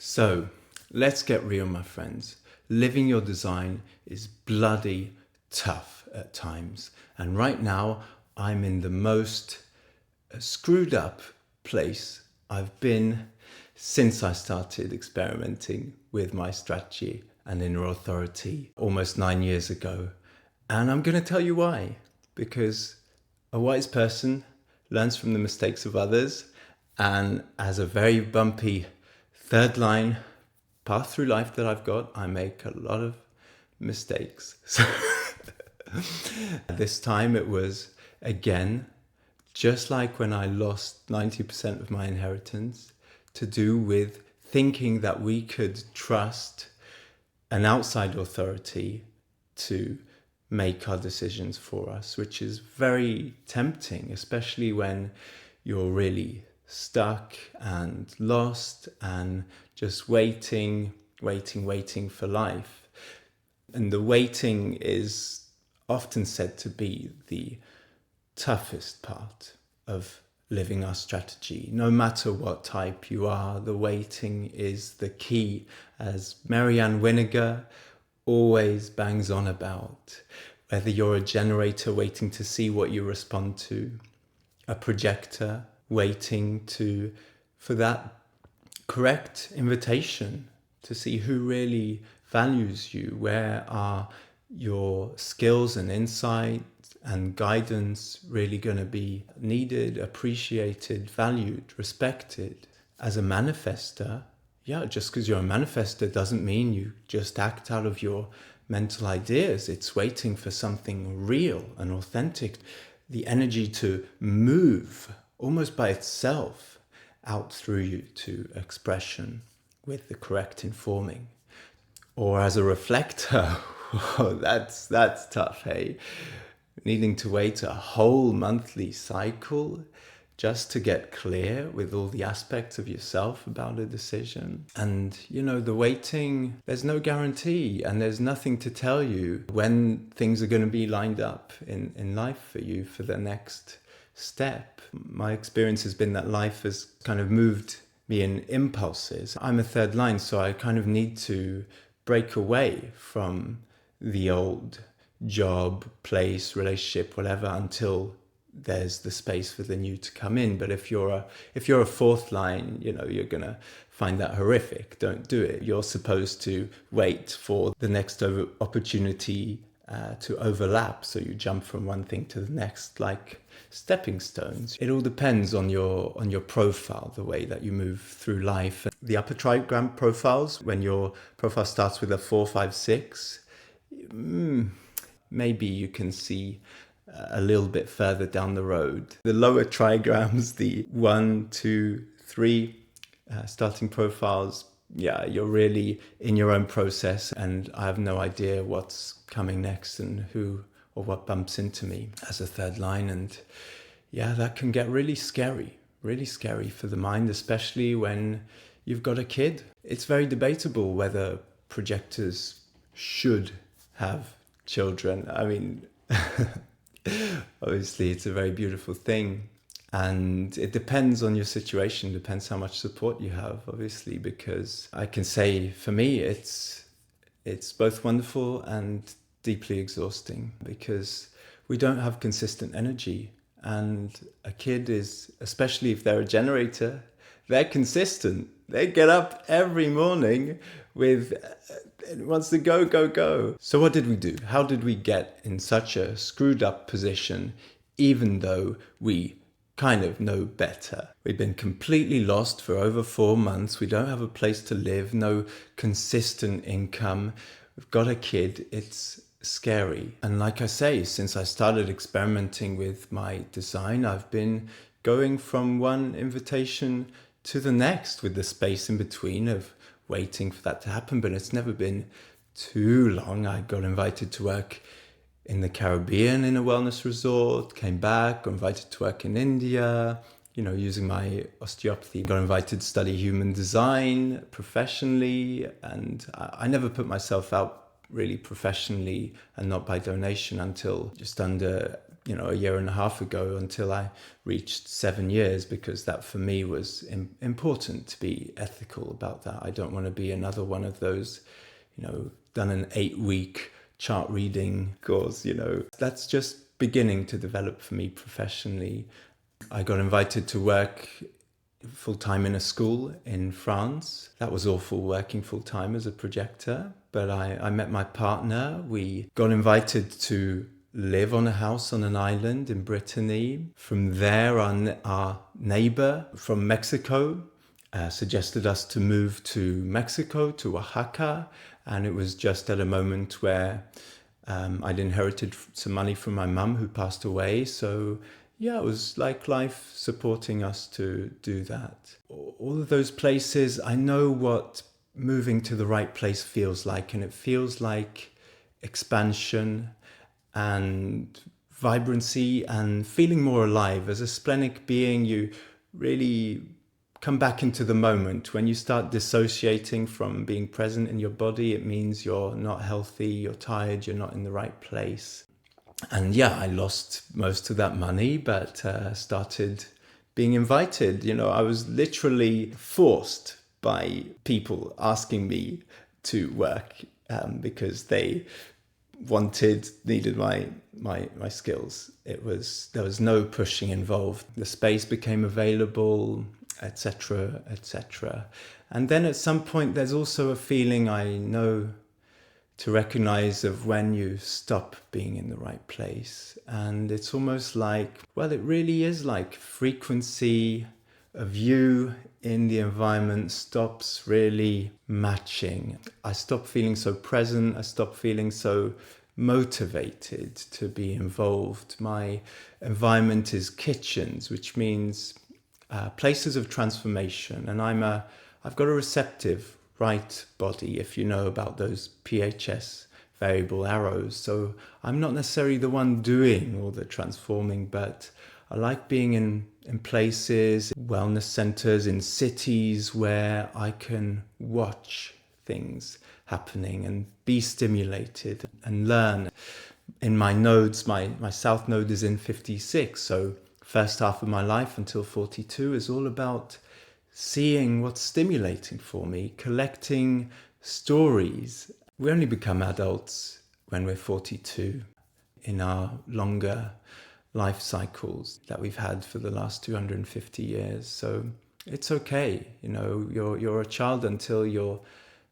So, let's get real, my friends. Living your design is bloody tough at times. And right now, I'm in the most screwed up place I've been since I started experimenting with my strategy and inner authority almost 9 years ago. And I'm going to tell you why. Because a wise person learns from the mistakes of others, and as a very bumpy third line path through life that I've got, I make a lot of mistakes. So this time it was, again, just like when I lost 90% of my inheritance, to do with thinking that we could trust an outside authority to make our decisions for us, which is very tempting, especially when you're really stuck and lost and just waiting for life. And the waiting is often said to be the toughest part of living our strategy. No matter what type you are, the waiting is the key, as Marianne Winnegar always bangs on about. Whether you're a generator waiting to see what you respond to, a projector waiting for that correct invitation to see who really values you, where are your skills and insight and guidance really going to be needed, appreciated, valued, respected. As a manifestor, just because you're a manifestor doesn't mean you just act out of your mental ideas. It's waiting for something real and authentic, the energy to move almost by itself out through you to expression with the correct informing. Or as a reflector, that's tough, hey? Needing to wait a whole monthly cycle just to get clear with all the aspects of yourself about a decision. And, the waiting, there's no guarantee and there's nothing to tell you when things are going to be lined up in life for you for the next step. My experience has been that life has kind of moved me in impulses. I'm a third line, so I kind of need to break away from the old job, place, relationship, whatever, until there's the space for the new to come in. But if you're a fourth line, you're gonna find that horrific. Don't do it. You're supposed to wait for the next opportunity to overlap, so you jump from one thing to the next, like stepping stones. It all depends on your profile, the way that you move through life. The upper trigram profiles, when your profile starts with a 4, 5, 6, maybe you can see a little bit further down the road. The lower trigrams, the 1, 2, 3 starting profiles, you're really in your own process, and I have no idea what's coming next and who or what bumps into me as a third line. And that can get really scary for the mind, especially when you've got a kid. It's very debatable whether projectors should have children. I mean, obviously it's a very beautiful thing, and it depends on your situation, depends how much support you have, obviously, because I can say for me it's both wonderful and deeply exhausting, because we don't have consistent energy. And a kid is, especially if they're a generator, they're consistent. They get up every morning with wants to go. So what did we do? How did we get in such a screwed up position, even though we kind of know better? We've been completely lost for over 4 months. We don't have a place to live, no consistent income. We've got a kid. It's scary. And like I say, since I started experimenting with my design, I've been going from one invitation to the next, with the space in between of waiting for that to happen. But it's never been too long. I got invited to work in the Caribbean in a wellness resort, came back, got invited to work in India, using my osteopathy, got invited to study human design professionally. And I never put myself out really professionally and not by donation until just under a year and a half ago until I reached 7 years, because that for me was important to be ethical about that. I don't want to be another one of those, done an 8-week chart reading course, That's just beginning to develop for me professionally. I got invited to work full-time in a school in France. That was awful, working full-time as a projector. But I met my partner. We got invited to live on a house on an island in Brittany. From there, our neighbor from Mexico suggested us to move to Mexico, to Oaxaca. And it was just at a moment where I'd inherited some money from my mum, who passed away. So yeah, it was like life supporting us to do that. All of those places, I know what moving to the right place feels like, and it feels like expansion and vibrancy and feeling more alive. As a splenic being, you really come back into the moment. When you start dissociating from being present in your body, it means you're not healthy, you're tired, you're not in the right place. And yeah, I lost most of that money, but started being invited. I was literally forced by people asking me to work because they needed my skills. There was no pushing involved. The space became available, etc., etc. And then at some point, there's also a feeling I know to recognize of when you stop being in the right place. And it's almost like, it really is like frequency of you in the environment stops really matching. I stop feeling so present. I stop feeling so motivated to be involved. My environment is kitchens, which means places of transformation. And I've got a receptive right body, if you know about those PHS variable arrows. So I'm not necessarily the one doing all the transforming, but I like being in places, wellness centers, in cities where I can watch things happening and be stimulated and learn. In my nodes, my south node is in 56. So first half of my life until 42 is all about seeing what's stimulating for me, collecting stories. We only become adults when we're 42 in our longer life cycles that we've had for the last 250 years. So it's okay, you're a child until you're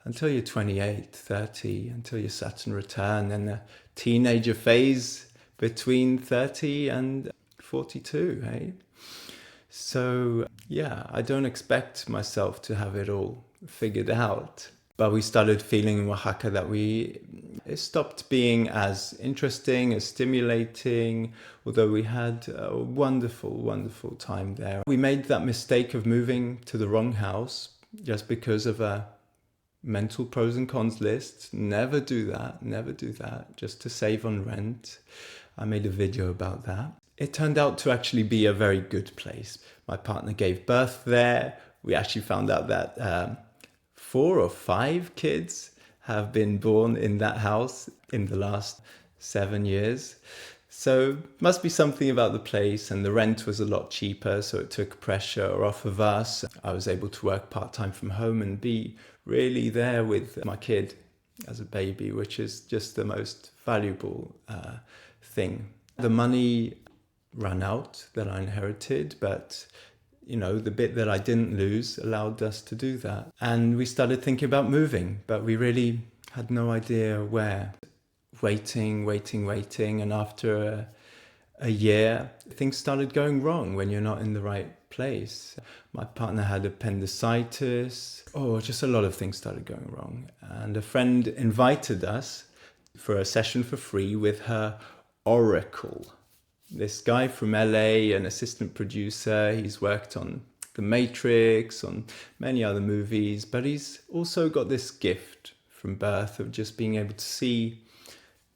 28, 30, until your Saturn return, and the teenager phase between 30 and 42, hey? So yeah, I don't expect myself to have it all figured out. But we started feeling in Oaxaca that it stopped being as interesting, as stimulating, although we had a wonderful, wonderful time there. We made that mistake of moving to the wrong house just because of a mental pros and cons list. Never do that, just to save on rent. I made a video about that. It turned out to actually be a very good place. My partner gave birth there. We actually found out that 4 or 5 kids have been born in that house in the last 7 years. So must be something about the place, and the rent was a lot cheaper, so it took pressure off of us. I was able to work part-time from home and be really there with my kid as a baby, which is just the most valuable thing. The money ran out that I inherited, but the bit that I didn't lose allowed us to do that. And we started thinking about moving, but we really had no idea where. Waiting. And after a year, things started going wrong when you're not in the right place. My partner had appendicitis. Just a lot of things started going wrong. And a friend invited us for a session for free with her oracle. This guy from LA, an assistant producer, he's worked on The Matrix, on many other movies, but he's also got this gift from birth of just being able to see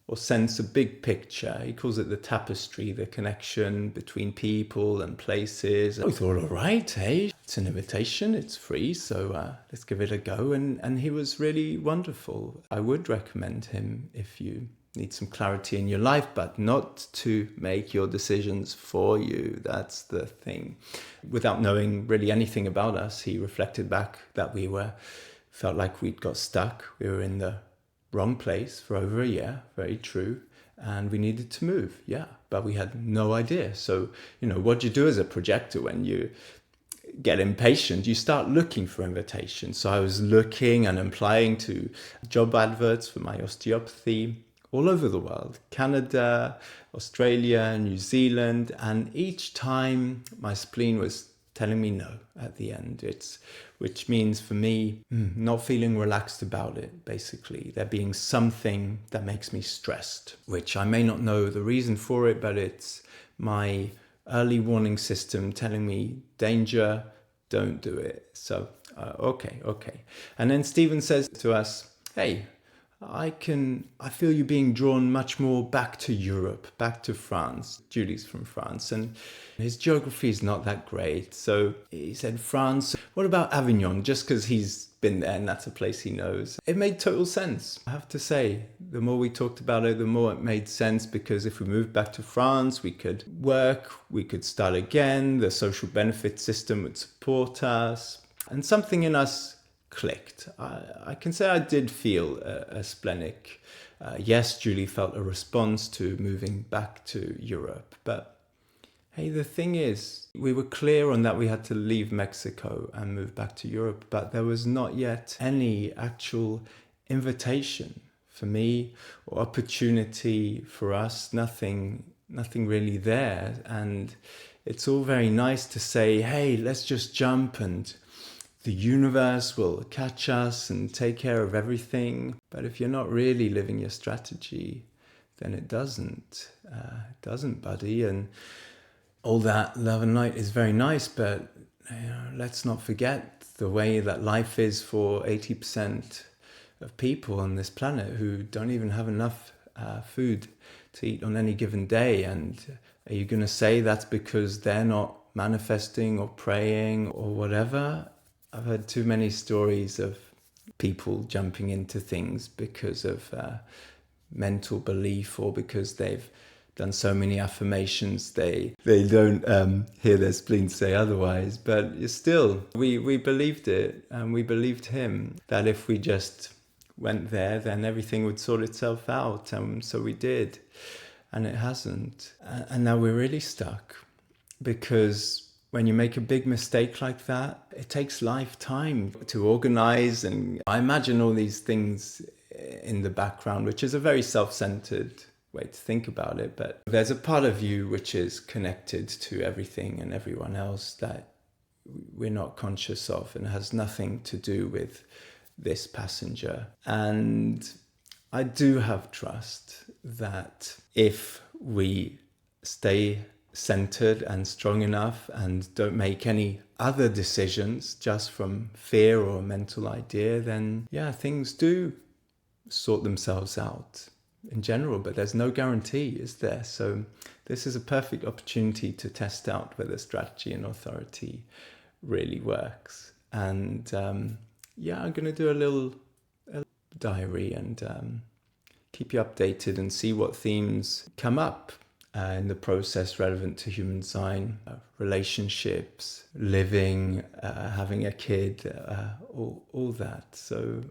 or sense a big picture. He calls it the tapestry, the connection between people and places. I thought, all right, hey, it's an invitation, it's free, so let's give it a go. And he was really wonderful. I would recommend him if you need some clarity in your life, but not to make your decisions for you. That's the thing. Without knowing really anything about us, he reflected back that felt like we'd got stuck. We were in the wrong place for over a year, very true, and we needed to move, yeah, but we had no idea. So, what do you do as a projector when you get impatient? You start looking for invitations. So I was looking and applying to job adverts for my osteopathy all over the world, Canada, Australia, New Zealand, and each time my spleen was telling me no at the end. Which means for me, not feeling relaxed about it, basically. There being something that makes me stressed, which I may not know the reason for it, but it's my early warning system telling me danger, don't do it. So, okay. And then Stephen says to us, hey, I feel you being drawn much more back to Europe, back to France. Julie's from France, and his geography is not that great. So he said, France, what about Avignon? Just because he's been there and that's a place he knows. It made total sense. I have to say, the more we talked about it, the more it made sense, because if we moved back to France, we could work, we could start again, the social benefit system would support us, and something in us clicked. I can say I did feel a splenic. Yes, Julie felt a response to moving back to Europe. But hey, the thing is, we were clear on that we had to leave Mexico and move back to Europe, but there was not yet any actual invitation for me or opportunity for us, nothing really there. And it's all very nice to say, hey, let's just jump and the universe will catch us and take care of everything. But if you're not really living your strategy, then it doesn't. It doesn't, buddy. And all that love and light is very nice, but let's not forget the way that life is for 80% of people on this planet who don't even have enough food to eat on any given day. And are you going to say that's because they're not manifesting or praying or whatever? I've heard too many stories of people jumping into things because of mental belief, or because they've done so many affirmations they don't hear their spleen say otherwise. But still, we believed it, and we believed him, that if we just went there, then everything would sort itself out. So we did, and it hasn't. And now we're really stuck, because when you make a big mistake like that, it takes lifetime to organize. And I imagine all these things in the background, which is a very self-centered way to think about it. But there's a part of you which is connected to everything and everyone else that we're not conscious of, and has nothing to do with this passenger. And I do have trust that if we stay centered and strong enough and don't make any other decisions just from fear or a mental idea, then yeah, things do sort themselves out in general. But there's no guarantee, is there? So this is a perfect opportunity to test out whether strategy and authority really works. And I'm going to do a little diary and keep you updated and see what themes come up in the process relevant to human design, relationships, living, having a kid, all that. So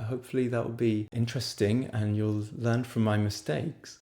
hopefully that will be interesting, and you'll learn from my mistakes.